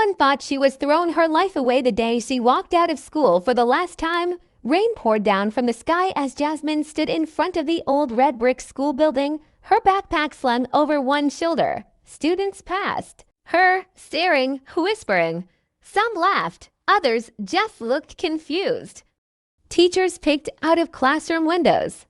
Everyone thought she was throwing her life away the day she walked out of school for the last time. Rain poured down from the sky as Jasmine stood in front of the old red brick school building, her backpack slung over one shoulder. Students passed her, staring, whispering. Some laughed, others just looked confused. Teachers peeked out of classroom windows.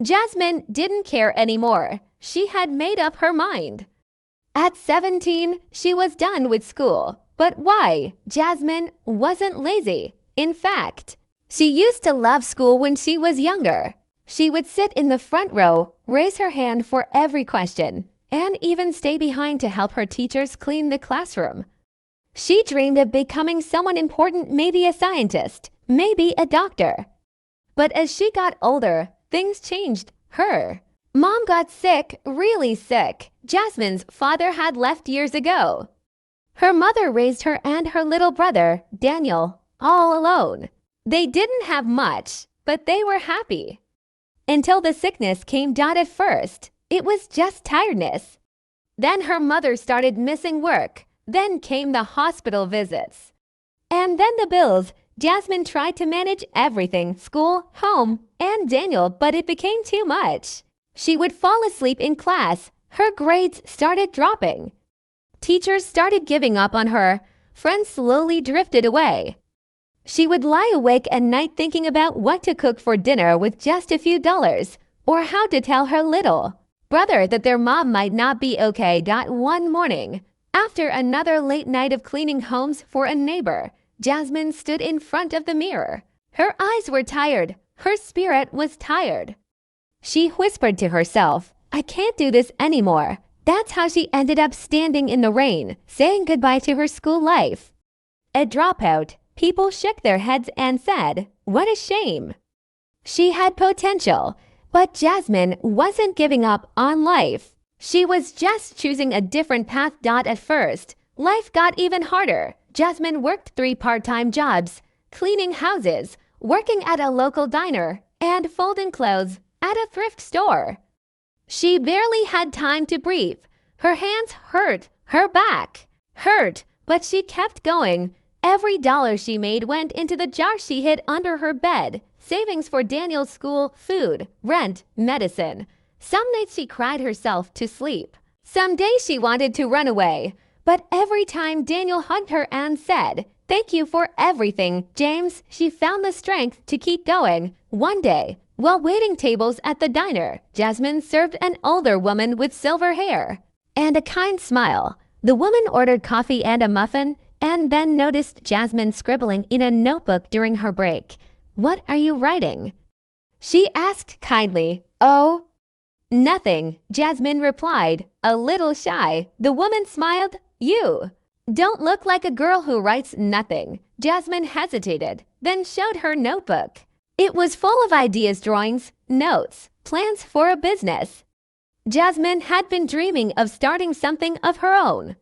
Jasmine didn't care anymore. She had made up her mind. At 17, she was done with school. But why? Jasmine wasn't lazy. In fact, she used to love school when she was younger. She would sit in the front row, raise her hand for every question, and even stay behind to help her teachers clean the classroom. She dreamed of becoming someone important, maybe a scientist, maybe a doctor. But as she got older, things changed. Mom got sick, really sick. Jasmine's father had left years ago. Her mother raised her and her little brother, Daniel, all alone. They didn't have much, but they were happy. Until the sickness came. At first, it was just tiredness. Then her mother started missing work. Then came the hospital visits. And then the bills. Jasmine tried to manage everything, school, home, and Daniel, but it became too much. She would fall asleep in class. Her grades started dropping. Teachers started giving up on her. Friends slowly drifted away. She would lie awake at night thinking about what to cook for dinner with just a few dollars, or how to tell her little brother that their mom might not be okay. One morning, after another late night of cleaning homes for a neighbor, Jasmine stood in front of the mirror. Her eyes were tired. Her spirit was tired. She whispered to herself, "I can't do this anymore." That's how she ended up standing in the rain, saying goodbye to her school life. A dropout. People shook their heads and said, "What a shame." She had potential, but Jasmine wasn't giving up on life. She was just choosing a different path. At first, life got even harder. Jasmine worked 3 part-time jobs, cleaning houses, working at a local diner, and folding clothes at a thrift store. She barely had time to breathe. Her hands hurt, her back hurt, but she kept going. Every dollar she made went into the jar she hid under her bed, savings for Daniel's school, food, rent, medicine. Some nights she cried herself to sleep. Some days she wanted to run away. But every time Daniel hugged her and said, "Thank you for everything, James," she found the strength to keep going. One day, while waiting tables at the diner, Jasmine served an older woman with silver hair and a kind smile. The woman ordered coffee and a muffin, and then noticed Jasmine scribbling in a notebook during her break. "What are you writing?" she asked kindly. "Oh, nothing," Jasmine replied, a little shy. The woman smiled. "You don't look like a girl who writes nothing." Jasmine hesitated, then showed her notebook. It was full of ideas, drawings, notes, plans for a business. Jasmine had been dreaming of starting something of her own.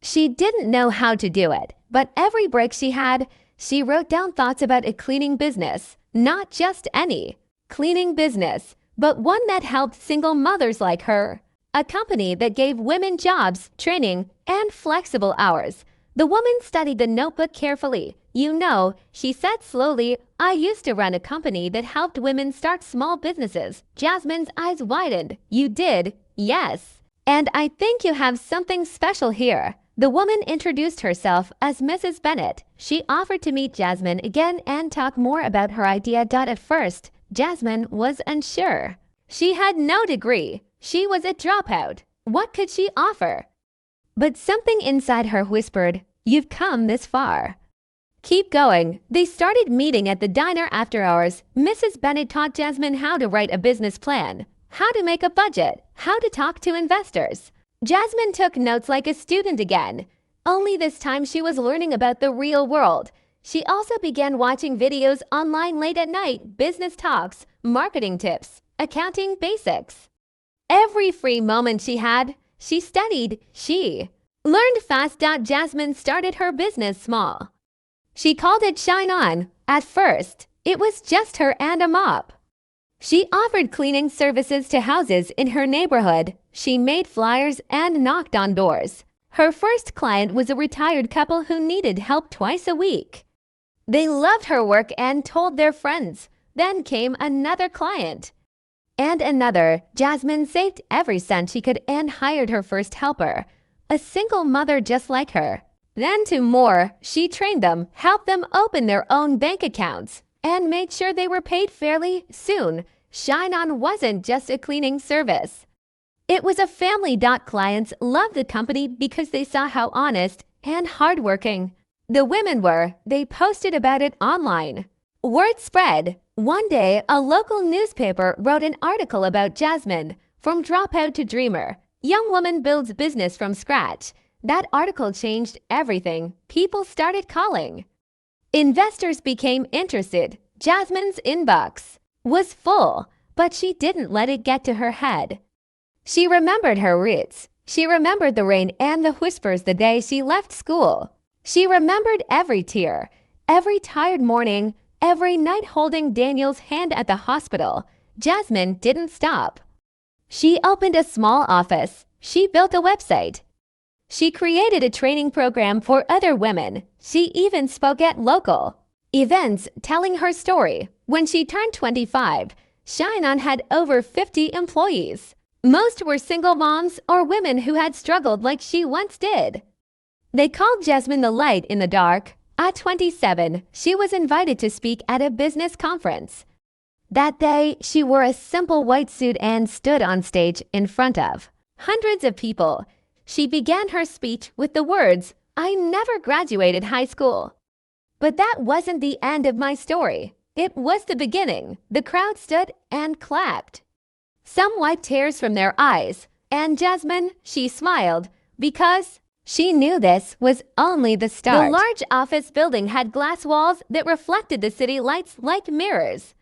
She didn't know how to do it, but every break she had, she wrote down thoughts about a cleaning business. Not just any cleaning business, but one that helped single mothers like her. A company that gave women jobs, training, and flexible hours. The woman studied the notebook carefully. "You know," she said slowly, "I used to run a company that helped women start small businesses." Jasmine's eyes widened. "You did?" "Yes. And I think you have something special here." The woman introduced herself as Mrs. Bennett. She offered to meet Jasmine again and talk more about her idea. At first, Jasmine was unsure. She had no degree. She was a dropout. What could she offer? But something inside her whispered, "You've come this far. Keep going." They started meeting at the diner after hours. Mrs. Bennett taught Jasmine how to write a business plan, how to make a budget, how to talk to investors. Jasmine took notes like a student again, only this time she was learning about the real world. She also began watching videos online late at night, business talks, marketing tips, accounting basics. Every free moment she had, she studied. She learned fast. Jasmine started her business small. She called it Shine On. At first, it was just her and a mop. She offered cleaning services to houses in her neighborhood. She made flyers and knocked on doors. Her first client was a retired couple who needed help twice a week. They loved her work and told their friends. Then came another client. And another. Jasmine saved every cent she could and hired her first helper, a single mother just like her. Then two more. She trained them, helped them open their own bank accounts, and made sure they were paid fairly. Soon, Shine On wasn't just a cleaning service. It was a family. Clients loved the company because they saw how honest and hardworking the women were. They posted about it online. Word spread. One day, a local newspaper wrote an article about Jasmine, from dropout to dreamer. Young woman builds business from scratch. That article changed everything. People started calling. Investors became interested. Jasmine's inbox was full, but she didn't let it get to her head. She remembered her roots. She remembered the rain and the whispers the day she left school. She remembered every tear, every tired morning, every night holding Daniel's hand at the hospital. Jasmine didn't stop. She opened a small office. She built a website. She created a training program for other women. She even spoke at local events telling her story. When she turned 25, Shine On had over 50 employees. Most were single moms or women who had struggled like she once did. They called Jasmine the light in the dark. At 27, she was invited to speak at a business conference. That day, she wore a simple white suit and stood on stage in front of hundreds of people. She began her speech with the words, "I never graduated high school." But that wasn't the end of my story. It was the beginning. The crowd stood and clapped. Some wiped tears from their eyes, and Jasmine, she smiled, because she knew this was only the start. The large office building had glass walls that reflected the city lights like mirrors.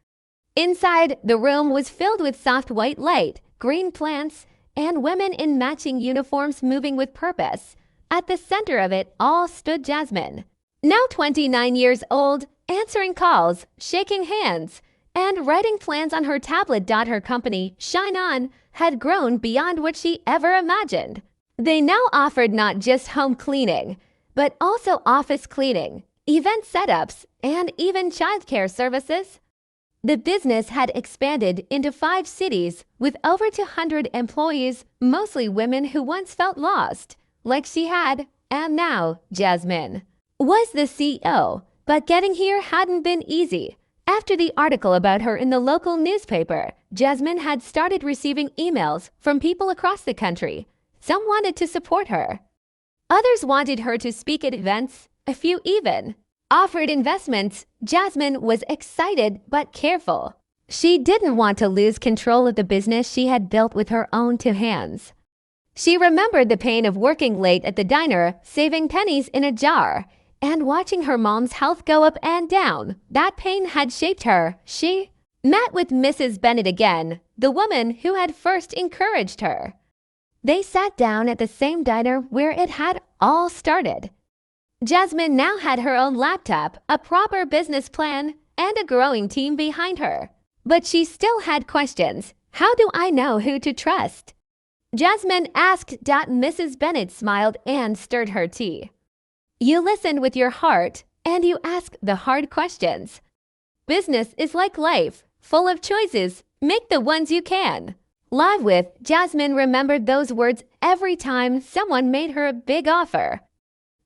Inside, the room was filled with soft white light, green plants, and women in matching uniforms moving with purpose. At the center of it all stood Jasmine, now 29 years old, answering calls, shaking hands, and writing plans on her tablet. Her company, Shine On, had grown beyond what she ever imagined. They now offered not just home cleaning, but also office cleaning, event setups, and even childcare services. The business had expanded into 5 cities with over 200 employees, mostly women who once felt lost, like she had, and now Jasmine was the CEO. But getting here hadn't been easy. After the article about her in the local newspaper, Jasmine had started receiving emails from people across the country. Some wanted to support her. Others wanted her to speak at events. A few even offered investments. Jasmine was excited but careful. She didn't want to lose control of the business she had built with her own 2 hands. She remembered the pain of working late at the diner, saving pennies in a jar, and watching her mom's health go up and down. That pain had shaped her. She met with Mrs. Bennett again, the woman who had first encouraged her. They sat down at the same diner where it had all started. Jasmine now had her own laptop, a proper business plan, and a growing team behind her. But she still had questions. How do I know who to trust? Jasmine asked. Mrs. Bennett smiled and stirred her tea. You listen with your heart, and you ask the hard questions. Business is like life, full of choices. Make the ones you can. Live with. Jasmine remembered those words every time someone made her a big offer.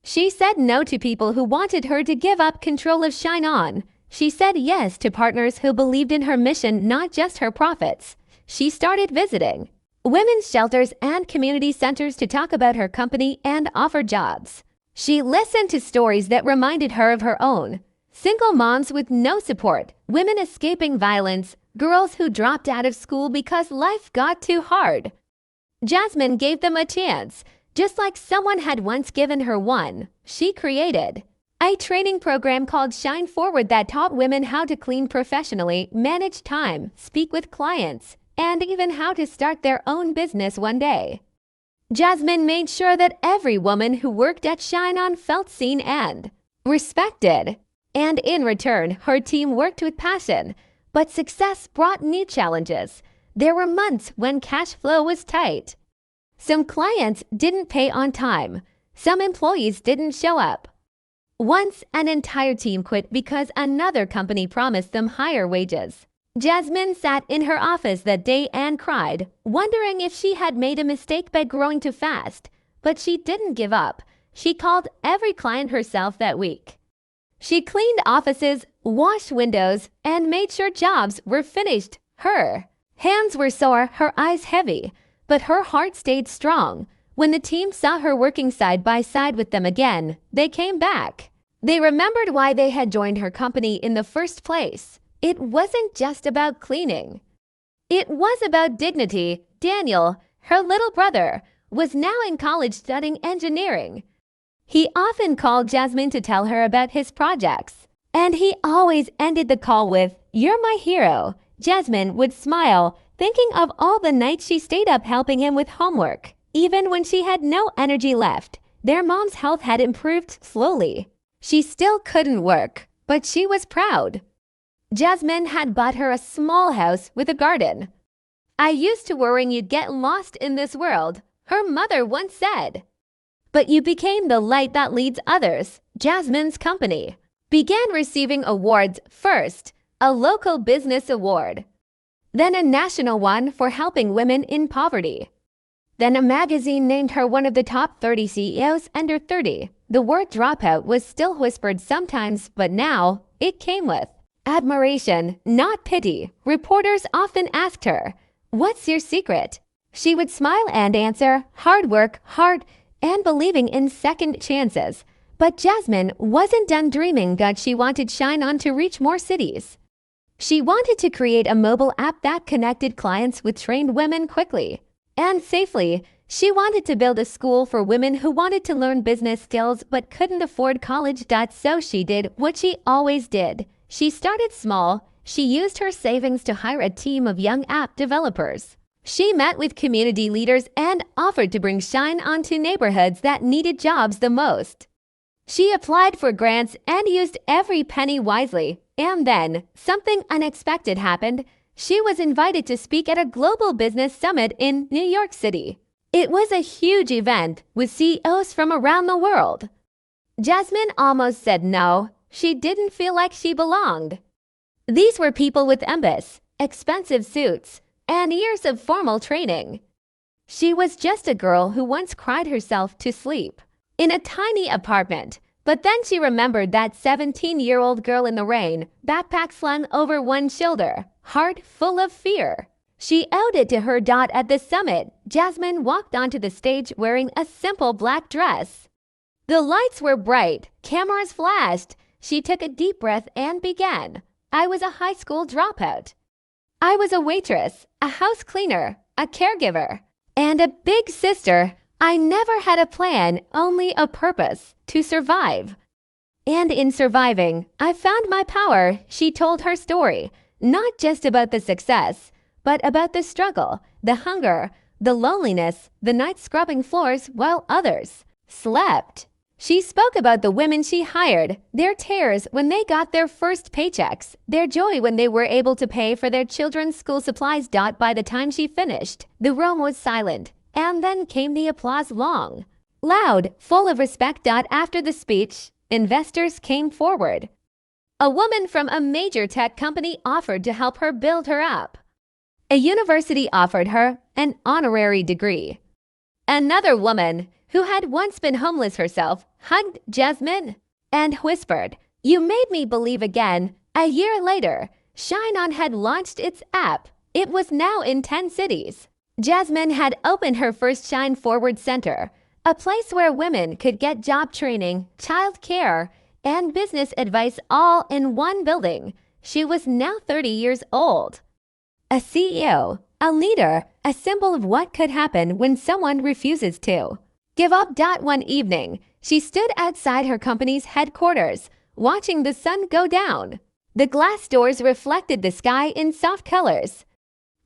She said no to people who wanted her to give up control of Shine On. She said yes to partners who believed in her mission, not just her profits. She started visiting women's shelters and community centers to talk about her company and offer jobs. She listened to stories that reminded her of her own. Single moms with no support, women escaping violence, girls who dropped out of school because life got too hard. Jasmine gave them a chance, just like someone had once given her one. She created a training program called Shine Forward that taught women how to clean professionally, manage time, speak with clients, and even how to start their own business one day. Jasmine made sure that every woman who worked at Shine On felt seen and respected. And in return, her team worked with passion. But success brought new challenges. There were months when cash flow was tight. Some clients didn't pay on time. Some employees didn't show up. Once, an entire team quit because another company promised them higher wages. Jasmine sat in her office that day and cried, wondering if she had made a mistake by growing too fast. But she didn't give up. She called every client herself that week. She cleaned offices, washed windows, and made sure jobs were finished. Her hands were sore, her eyes heavy, but her heart stayed strong. When the team saw her working side by side with them again, they came back. They remembered why they had joined her company in the first place. It wasn't just about cleaning. It was about dignity. Daniel, her little brother, was now in college studying engineering. He often called Jasmine to tell her about his projects, and he always ended the call with, "You're my hero." Jasmine would smile, thinking of all the nights she stayed up helping him with homework. Even when she had no energy left, their mom's health had improved slowly. She still couldn't work, but she was proud. Jasmine had bought her a small house with a garden. "I used to worrying you'd get lost in this world," her mother once said. "But you became the light that leads others." Jasmine's company began receiving awards first, a local business award, then a national one for helping women in poverty. Then a magazine named her one of the top 30 CEOs under 30. The word dropout was still whispered sometimes, but now it came with admiration, not pity. Reporters often asked her, "What's your secret?" She would smile and answer, "Hard work, hard, and believing in second chances." But Jasmine wasn't done dreaming that she wanted Shine On to reach more cities. She wanted to create a mobile app that connected clients with trained women quickly and safely. She wanted to build a school for women who wanted to learn business skills but couldn't afford college. So she did what she always did. She started small. She used her savings to hire a team of young app developers. She met with community leaders and offered to bring Shine On to neighborhoods that needed jobs the most. She applied for grants and used every penny wisely. And then, something unexpected happened. She was invited to speak at a global business summit in New York City. It was a huge event with CEOs from around the world. Jasmine almost said no. She didn't feel like she belonged. These were people with ambitious, expensive suits, and years of formal training. She was just a girl who once cried herself to sleep in a tiny apartment. But then she remembered that 17-year-old girl in the rain, backpack slung over one shoulder, heart full of fear. She owed it to her dot at the summit. Jasmine walked onto the stage wearing a simple black dress. The lights were bright, cameras flashed. She took a deep breath and began. "I was a high school dropout. I was a waitress, a house cleaner, a caregiver, and a big sister. I never had a plan, only a purpose, to survive. And in surviving, I found my power." She told her story, not just about the success, but about the struggle, the hunger, the loneliness, the nights scrubbing floors while others slept. She spoke about the women she hired, their tears when they got their first paychecks, their joy when they were able to pay for their children's school supplies. By the time she finished, the room was silent. And then came the applause, long, loud, full of respect. After the speech, investors came forward. A woman from a major tech company offered to help her build her up. A university offered her an honorary degree. Another woman, who had once been homeless herself, hugged Jasmine and whispered, "You made me believe again." A year later, Shine On had launched its app. It was now in 10 cities. Jasmine had opened her first Shine Forward Center, a place where women could get job training, child care, and business advice all in one building. She was now 30 years old. A CEO, a leader, a symbol of what could happen when someone refuses to give up. One evening, she stood outside her company's headquarters, watching the sun go down. The glass doors reflected the sky in soft colors.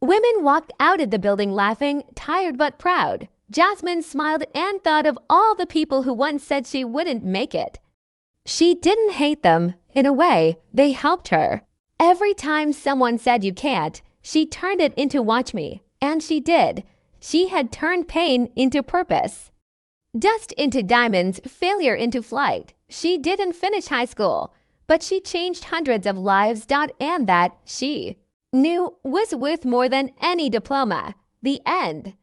Women walked out of the building laughing, tired but proud. Jasmine smiled and thought of all the people who once said she wouldn't make it. She didn't hate them. In a way, they helped her. Every time someone said you can't, she turned it into "watch me." And she did. She had turned pain into purpose. Dust into diamonds, failure into flight. She didn't finish high school, but she changed hundreds of lives. And that she knew was worth more than any diploma. The end.